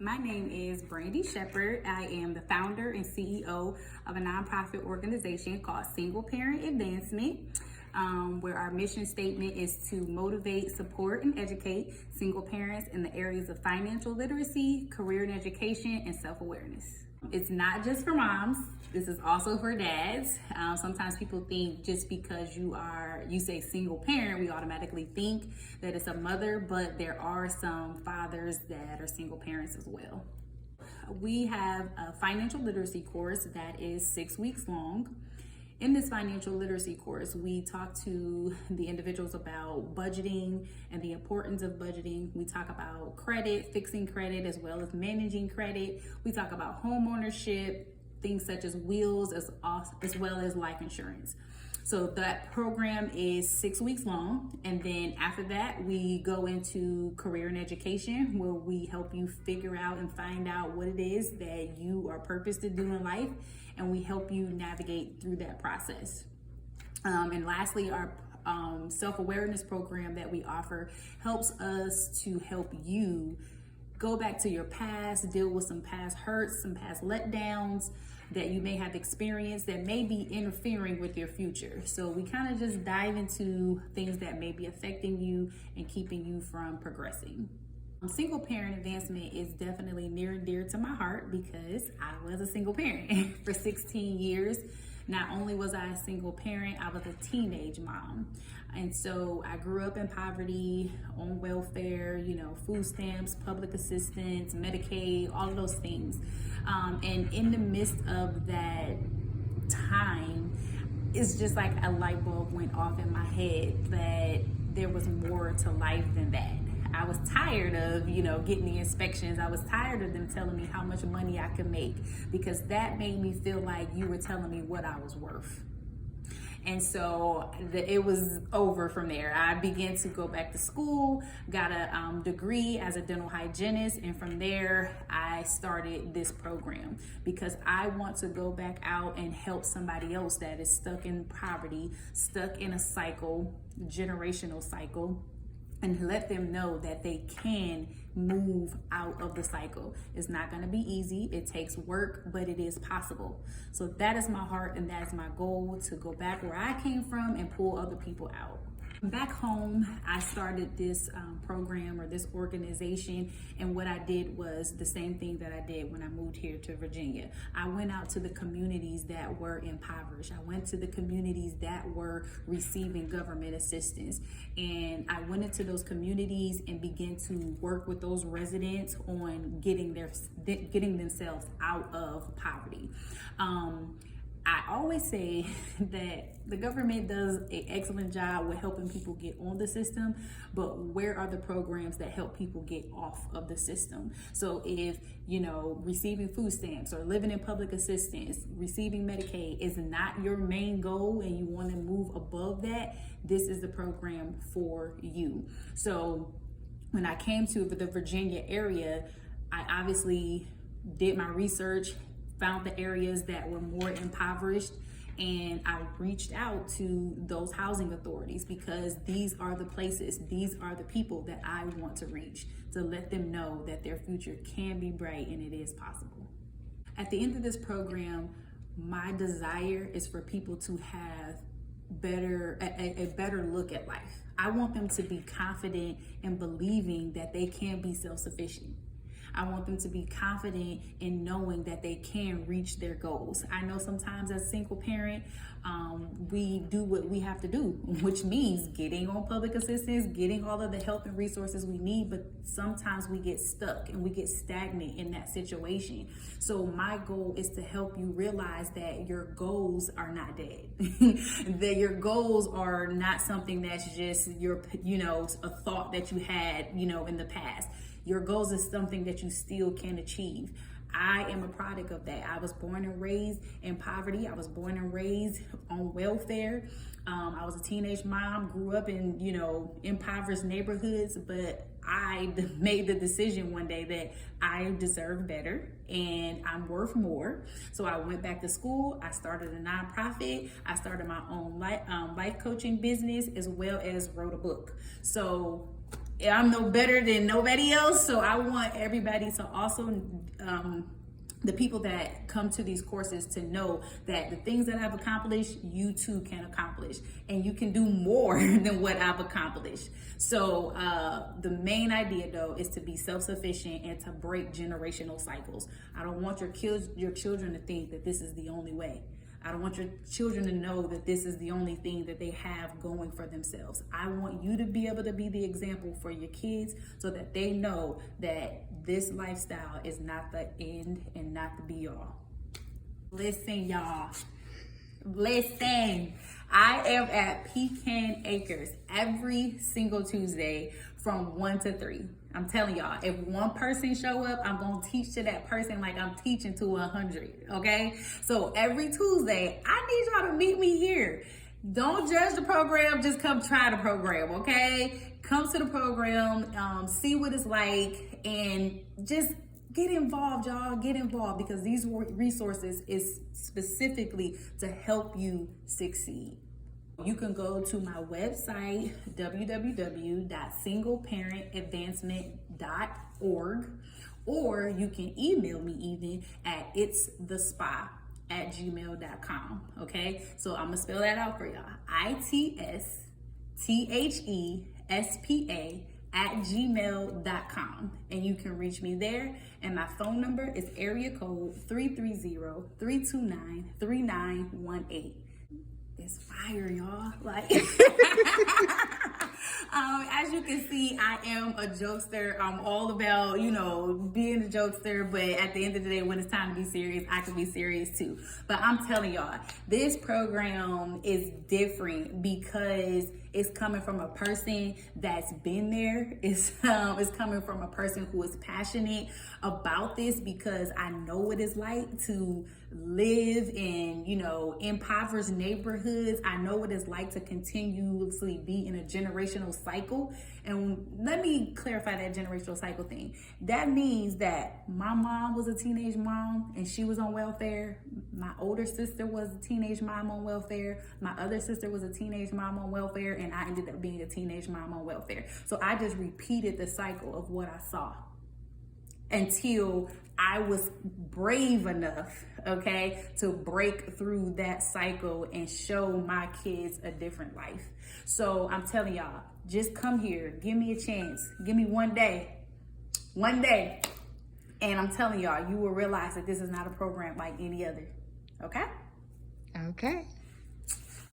My name is Brandi Shephard. I am the founder and CEO of a nonprofit organization called Single Parent Advancement, where our mission statement is to motivate, support, and educate single parents in the areas of financial literacy, career and education, and self-awareness. It's not just for moms. This is also for dads. Sometimes people think just because you say single parent, we automatically think that it's a mother, but there are some fathers that are single parents as well. We have a financial literacy course that is 6 weeks long. In this financial literacy course, we talk to the individuals about budgeting and the importance of budgeting. We talk about credit, fixing credit, as well as managing credit. We talk about home ownership, things such as wills, as well as life insurance. So that program is 6 weeks long. And then after that, we go into career and education, where we help you figure out and find out what it is that you are purposed to do in life. And we help you navigate through that process. And lastly, our self-awareness program that we offer helps us to help you go back to your past, deal with some past hurts, some past letdowns that you may have experienced that may be interfering with your future. So we kind of just dive into things that may be affecting you and keeping you from progressing. Single parent advancement is definitely near and dear to my heart because I was a single parent for 16 years. Not only was I a single parent, I was a teenage mom. And so I grew up in poverty, on welfare, food stamps, public assistance, Medicaid, all of those things. And in the midst of that time, it's just like a light bulb went off in my head that there was more to life than that. I was tired of, getting the inspections. I was tired of them telling me how much money I could make, because that made me feel like you were telling me what I was worth. And so it was over from there. I began to go back to school, got a degree as a dental hygienist. And from there, I started this program because I want to go back out and help somebody else that is stuck in poverty, stuck in a cycle, generational cycle, and let them know that they can move out of the cycle. It's not going to be easy. It takes work, but it is possible. So that is my heart, and that is my goal, to go back where I came from and pull other people out. Back home, I started this program, or this organization, and what I did was the same thing that I did when I moved here to Virginia. I went out to the communities that were impoverished. I went to the communities that were receiving government assistance, and I went into those communities and began to work with those residents on getting themselves out of poverty. I always say that the government does an excellent job with helping people get on the system, but where are the programs that help people get off of the system? So if, receiving food stamps or living in public assistance, receiving Medicaid is not your main goal and you want to move above that, this is the program for you. So when I came to the Virginia area, I obviously did my research, found the areas that were more impoverished, and I reached out to those housing authorities because these are the places, these are the people that I want to reach, to let them know that their future can be bright and it is possible. At the end of this program, my desire is for people to have a better look at life. I want them to be confident in believing that they can be self-sufficient. I want them to be confident in knowing that they can reach their goals. I know sometimes as a single parent, we do what we have to do, which means getting on public assistance, getting all of the help and resources we need, but sometimes we get stuck and we get stagnant in that situation. So my goal is to help you realize that your goals are not dead, that your goals are not something that's just a thought that you had, in the past. Your goals is something that you still can achieve. I am a product of that. I was born and raised in poverty. I was born and raised on welfare. I was a teenage mom, grew up in, impoverished neighborhoods, but I made the decision one day that I deserve better and I'm worth more. So I went back to school. I started a nonprofit. I started my own life coaching business, as well as wrote a book. So I'm no better than nobody else. So I want everybody to also, the people that come to these courses, to know that the things that I've accomplished, you too can accomplish, and you can do more than what I've accomplished. So the main idea though is to be self-sufficient and to break generational cycles. I don't want your children to think that this is the only way. I don't want your children to know that this is the only thing that they have going for themselves. I want you to be able to be the example for your kids so that they know that this lifestyle is not the end and not the be all. Listen, y'all. Listen. I am at Pecan Acres every single Tuesday from 1 to 3. I'm telling y'all, if one person show up, I'm going to teach to that person like I'm teaching to 100, okay? So every Tuesday, I need y'all to meet me here. Don't judge the program, just come try the program, okay? Come to the program, see what it's like, and just get involved, y'all. Get involved, because these resources is specifically to help you succeed. You can go to my website, www.singleparentadvancement.org, or you can email me even at itsthespa@gmail.com. Okay, so I'm gonna spell that out for y'all. itsthespa@gmail.com, and you can reach me there. And my phone number is area code 330-329-3918. It's fire, y'all. Like, as you can see, I am a jokester. I'm all about, being a jokester, but at the end of the day, when it's time to be serious, I can be serious too. But I'm telling y'all, this program is different because it's coming from a person that's been there. It's coming from a person who is passionate about this, because I know what it's like to live in, impoverished neighborhoods. I know what it's like to continuously be in a generational cycle. And let me clarify that generational cycle thing. That means that my mom was a teenage mom and she was on welfare. My older sister was a teenage mom on welfare. My other sister was a teenage mom on welfare, and I ended up being a teenage mom on welfare. So I just repeated the cycle of what I saw until I was brave enough, okay, to break through that cycle and show my kids a different life. So I'm telling y'all, just come here, give me a chance, give me one day, and I'm telling y'all, you will realize that this is not a program like any other, okay? Okay.